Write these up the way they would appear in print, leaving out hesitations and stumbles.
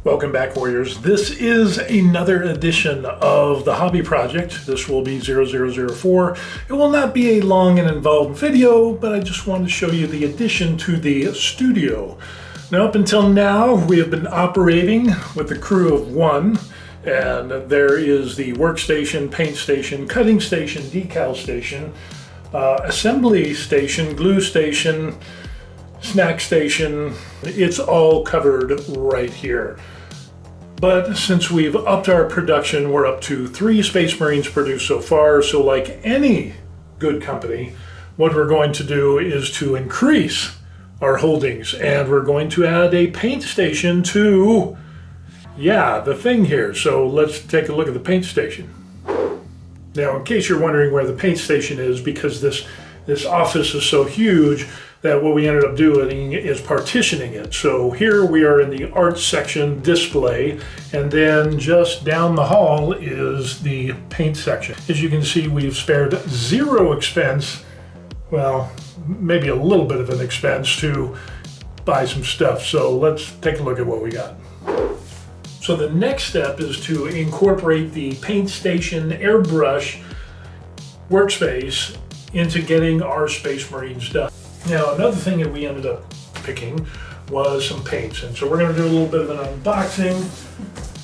Welcome back, Warriors. This is another edition of the hobby project. This will be 0004. It will not be a long and involved video, but I just wanted to show you the addition to the studio. Now, up until now, we have been operating with a crew of one, and there is the workstation, paint station, cutting station, decal station, assembly station, glue station, snack station. It's all covered right here. But since we've upped our production, we're up to 3 Space Marines produced so far. So like any good company, what we're going to do is to increase our holdings, and we're going to add a paint station to, the thing here. So let's take a look at the paint station. Now, in case you're wondering where the paint station is, because this office is so huge, that what we ended up doing is partitioning it. So here we are in the art section display, and then just down the hall is the paint section. As you can see, we've spared zero expense, well, maybe a little bit of an expense to buy some stuff. So let's take a look at what we got. So the next step is to incorporate the paint station airbrush workspace into getting our Space Marines done. Now, another thing that we ended up picking was some paints, and so we're going to do a little bit of an unboxing,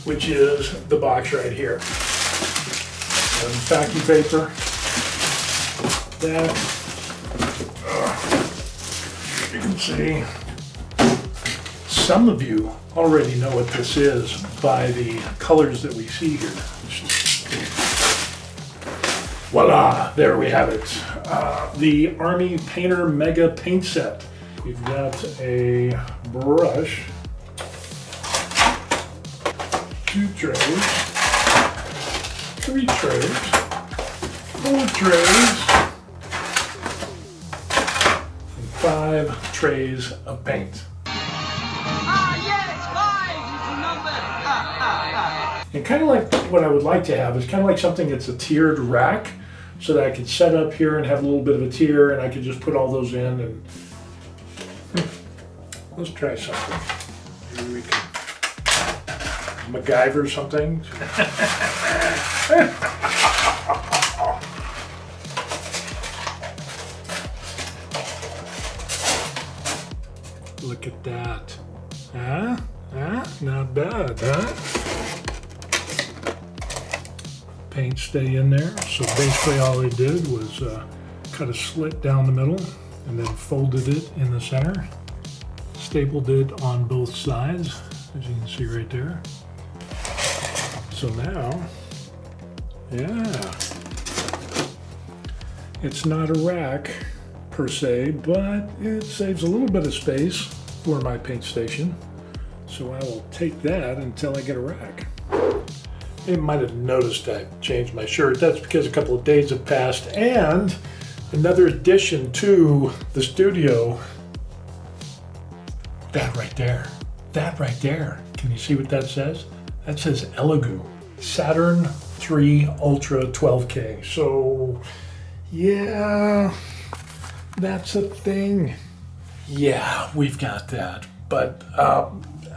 which is the box right here. And packing paper, that, you can see, some of you already know what this is by the colors that we see here. Voila, there we have it. The Army Painter Mega Paint Set. We've got a brush, 2 trays, 3 trays, 4 trays, and 5 trays of paint. And kind of like what I would like to have is kind of like something that's a tiered rack, so that I could set up here and have a little bit of a tier, and I could just put all those in and let's try something. Maybe we can MacGyver something. Look at that. Not bad, huh? Paint stay in there. So basically all I did was cut a slit down the middle and then folded it in the center. Stapled it on both sides, as you can see right there. So now, it's not a rack per se, but it saves a little bit of space for my paint station. So I will take that until I get a rack. You might have noticed I changed my shirt. That's because a couple of days have passed, and another addition to the studio. That right there. Can you see what that says? That says Elegoo, Saturn 3 Ultra 12K. So yeah, that's a thing. Yeah, we've got that. But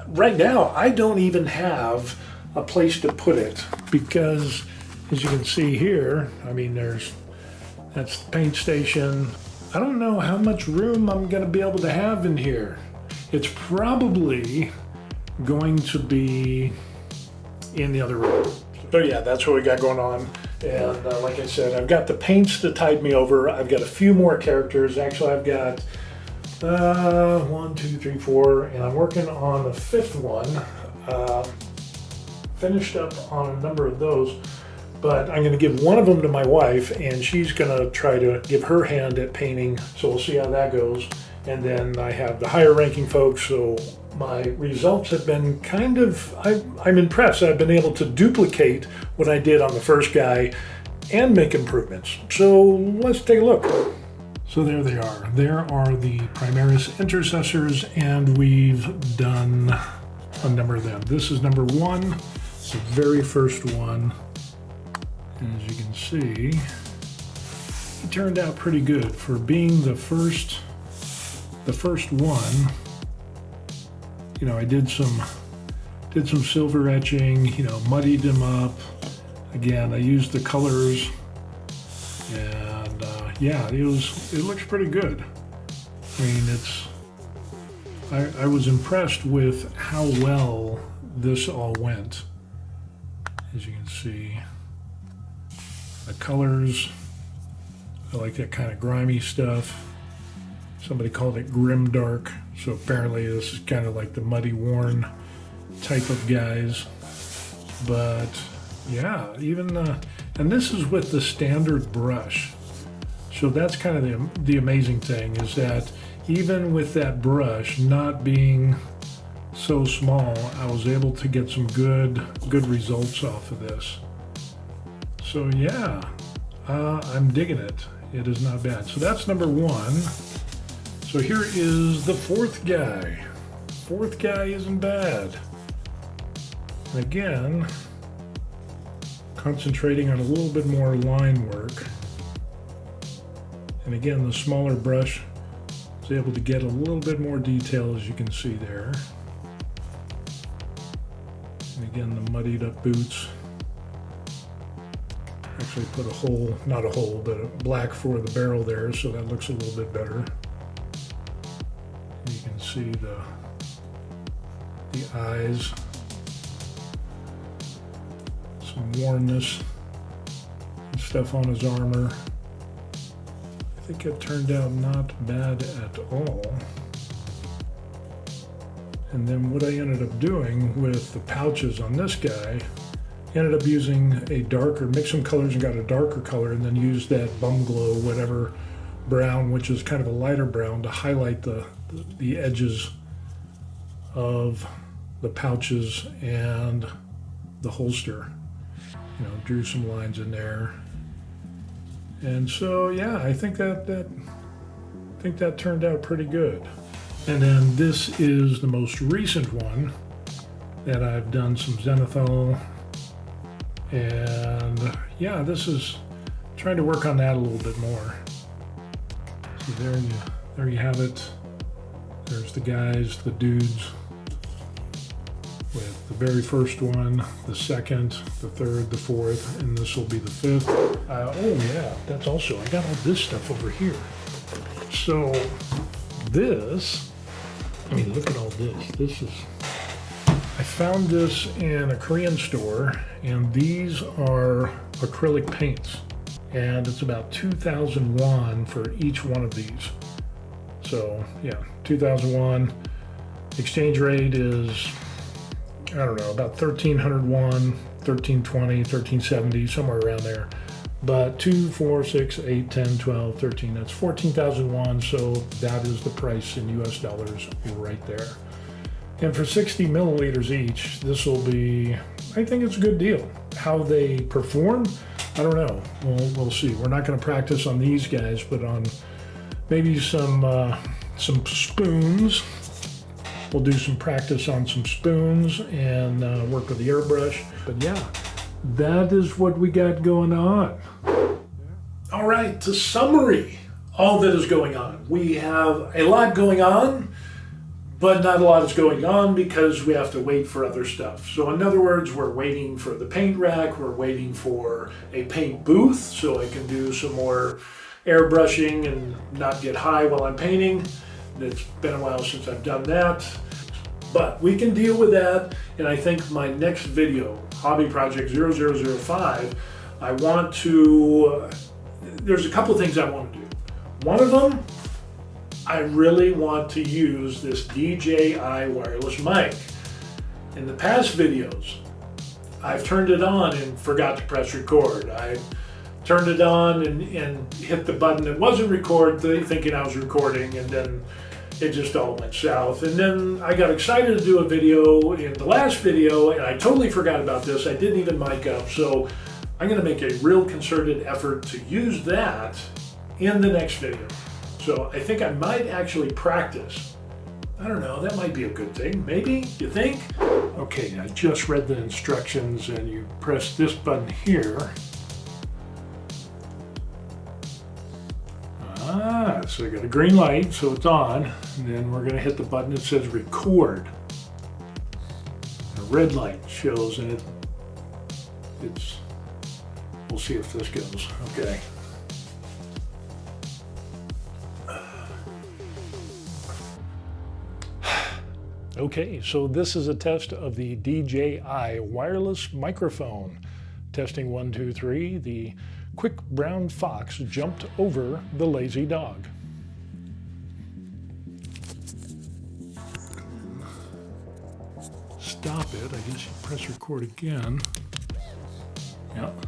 right now, I don't even have a place to put it, because as you can see here, I mean, that's the paint station. I don't know how much room I'm going to be able to have in here. It's probably going to be in the other room. So yeah, that's what we got going on. And like I said, I've got the paints to tide me over. I've got a few more characters. Actually, I've got 1, 2, 3, 4, and I'm working on the 5th one. Finished up on a number of those, but I'm going to give one of them to my wife, and she's going to try to give her hand at painting, so we'll see how that goes. And then I have the higher ranking folks, so my results have been kind of, I'm impressed. I've been able to duplicate what I did on the first guy and make improvements. So let's take a look. So there they are. There are the Primaris Intercessors, and we've done a number of them. This is number 1. It's the very first one. And as you can see, it turned out pretty good for being the first one. You know, I did some Did some silver etching, you know, muddied them up. Again, I used the colors, and yeah, it looks pretty good. I mean, I was impressed with how well this all went. As you can see, the colors, I like that kind of grimy stuff. Somebody called it grim dark, so apparently this is kind of like the muddy worn type of guys. But yeah, even and this is with the standard brush. So that's kind of the amazing thing, is that even with that brush not being so small, I was able to get some good results off of this. So yeah, I'm digging it. It is not bad. So that's number one. So here is the fourth guy. Fourth guy isn't bad. And again, concentrating on a little bit more line work. And again, the smaller brush is able to get a little bit more detail, as you can see there. And again, the muddied up boots. Actually put a hole, not a hole, but a black for the barrel there, so that looks a little bit better. You can see the eyes, some wornness and stuff on his armor. I think it turned out not bad at all. And then what I ended up doing with the pouches on this guy, ended up using a darker, mixed some colors and got a darker color, and then used that Bum Glow whatever brown, which is kind of a lighter brown, to highlight the edges of the pouches and the holster. You know, drew some lines in there. And so yeah, I think that turned out pretty good. And then this is the most recent one that I've done some zenithal. And yeah, this is trying to work on that a little bit more. So there you have it. There's the guys, the dudes, with the very first one, the second, the third, the fourth, and this will be the fifth. Oh yeah, that's also, I got all this stuff over here. So this, I mean, look at all this. This is, I found this in a Korean store, and these are acrylic paints, and it's about 2,000 won for each one of these. So yeah, 2,000 won. Exchange rate is, I don't know, about 1,300 won, 1,320, 1,370, somewhere around there. But 2, 4, 6, 8, 10, 12, 13, that's 14,000 won, so that is the price in US dollars right there. And for 60 milliliters each, this will be, I think it's a good deal. How they perform, I don't know. We'll see. We're not going to practice on these guys, but on maybe some spoons. We'll do some practice on some spoons and work with the airbrush. But yeah, that is what we got going on. All right, to summary all that is going on. We have a lot going on, but not a lot is going on because we have to wait for other stuff. So in other words, we're waiting for the paint rack, we're waiting for a paint booth so I can do some more airbrushing and not get high while I'm painting. It's been a while since I've done that, but we can deal with that. And I think my next video, Hobby Project 0005, I want to, there's a couple of things I want to do. One of them, I really want to use this DJI wireless mic. In the past videos, I've turned it on and forgot to press record. I turned it on and hit the button that wasn't record, thinking I was recording, and then it just all went south. And then I got excited to do a video in the last video, and I totally forgot about this. I didn't even mic up, so I'm gonna make a real concerted effort to use that in the next video. So I think I might actually practice. I don't know, that might be a good thing. Maybe, you think? Okay, I just read the instructions, and you press this button here. So I got a green light, so it's on. And then we're gonna hit the button that says record. And red light shows, and it's, we'll see if this goes. Okay. Okay, so this is a test of the DJI wireless microphone. Testing 1, 2, 3. The quick brown fox jumped over the lazy dog. Stop it. I guess you press record again. Yep.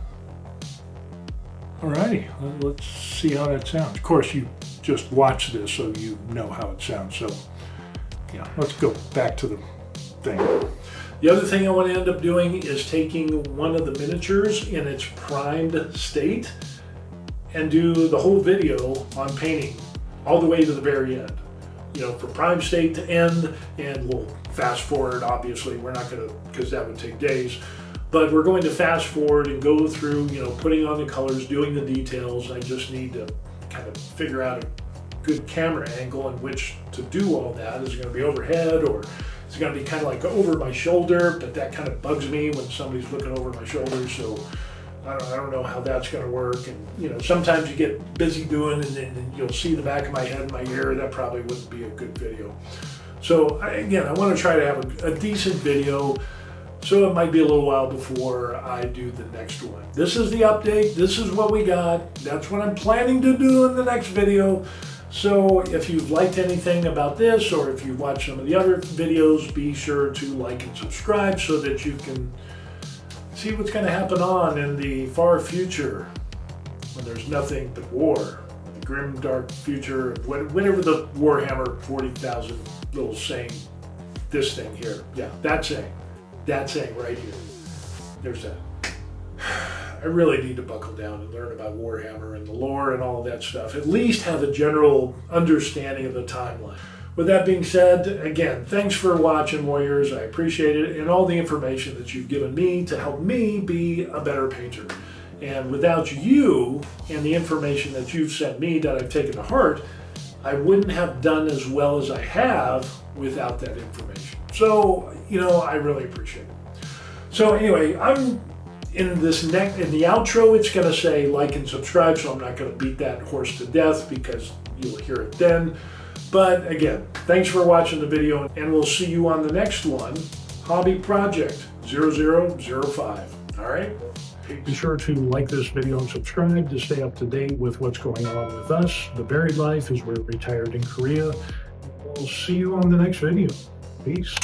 Alrighty, let's see how that sounds. Of course, you just watch this so you know how it sounds. So, yeah, let's go back to the thing. The other thing I want to end up doing is taking one of the miniatures in its primed state and do the whole video on painting all the way to the very end. You know, from prime state to end, and we'll fast forward. Obviously, we're not going to, because that would take days, but we're going to fast forward and go through, you know, putting on the colors, doing the details. I just need to kind of figure out a good camera angle in which to do all that. Is it going to be overhead, or is it going to be kind of like over my shoulder? But that kind of bugs me when somebody's looking over my shoulder, so I don't know how that's going to work. And you know, sometimes you get busy doing, and then you'll see the back of my head and my ear. That probably wouldn't be a good video. So again, I want to try to have a decent video. So it might be a little while before I do the next one. This is the update. This is what we got. That's what I'm planning to do in the next video. So if you've liked anything about this, or if you've watched some of the other videos, be sure to like and subscribe so that you can see what's going to happen on in the far future when there's nothing but war. The grim, dark future, whatever the Warhammer 40,000 little saying, this thing here. Yeah, that saying right here. There's that. I really need to buckle down and learn about Warhammer and the lore and all of that stuff. At least have a general understanding of the timeline. With that being said, again, thanks for watching, Warriors. I appreciate it, and all the information that you've given me to help me be a better painter. And without you and the information that you've sent me that I've taken to heart, I wouldn't have done as well as I have without that information. So, you know, I really appreciate it. So anyway, I'm in the outro, it's going to say like and subscribe, so I'm not going to beat that horse to death because you'll hear it then. But again, thanks for watching the video, and we'll see you on the next one, Hobby Project 0005. All right? Be sure to like this video and subscribe to stay up to date with what's going on with us. The Buried Life is we're retired in Korea. We'll see you on the next video. Peace.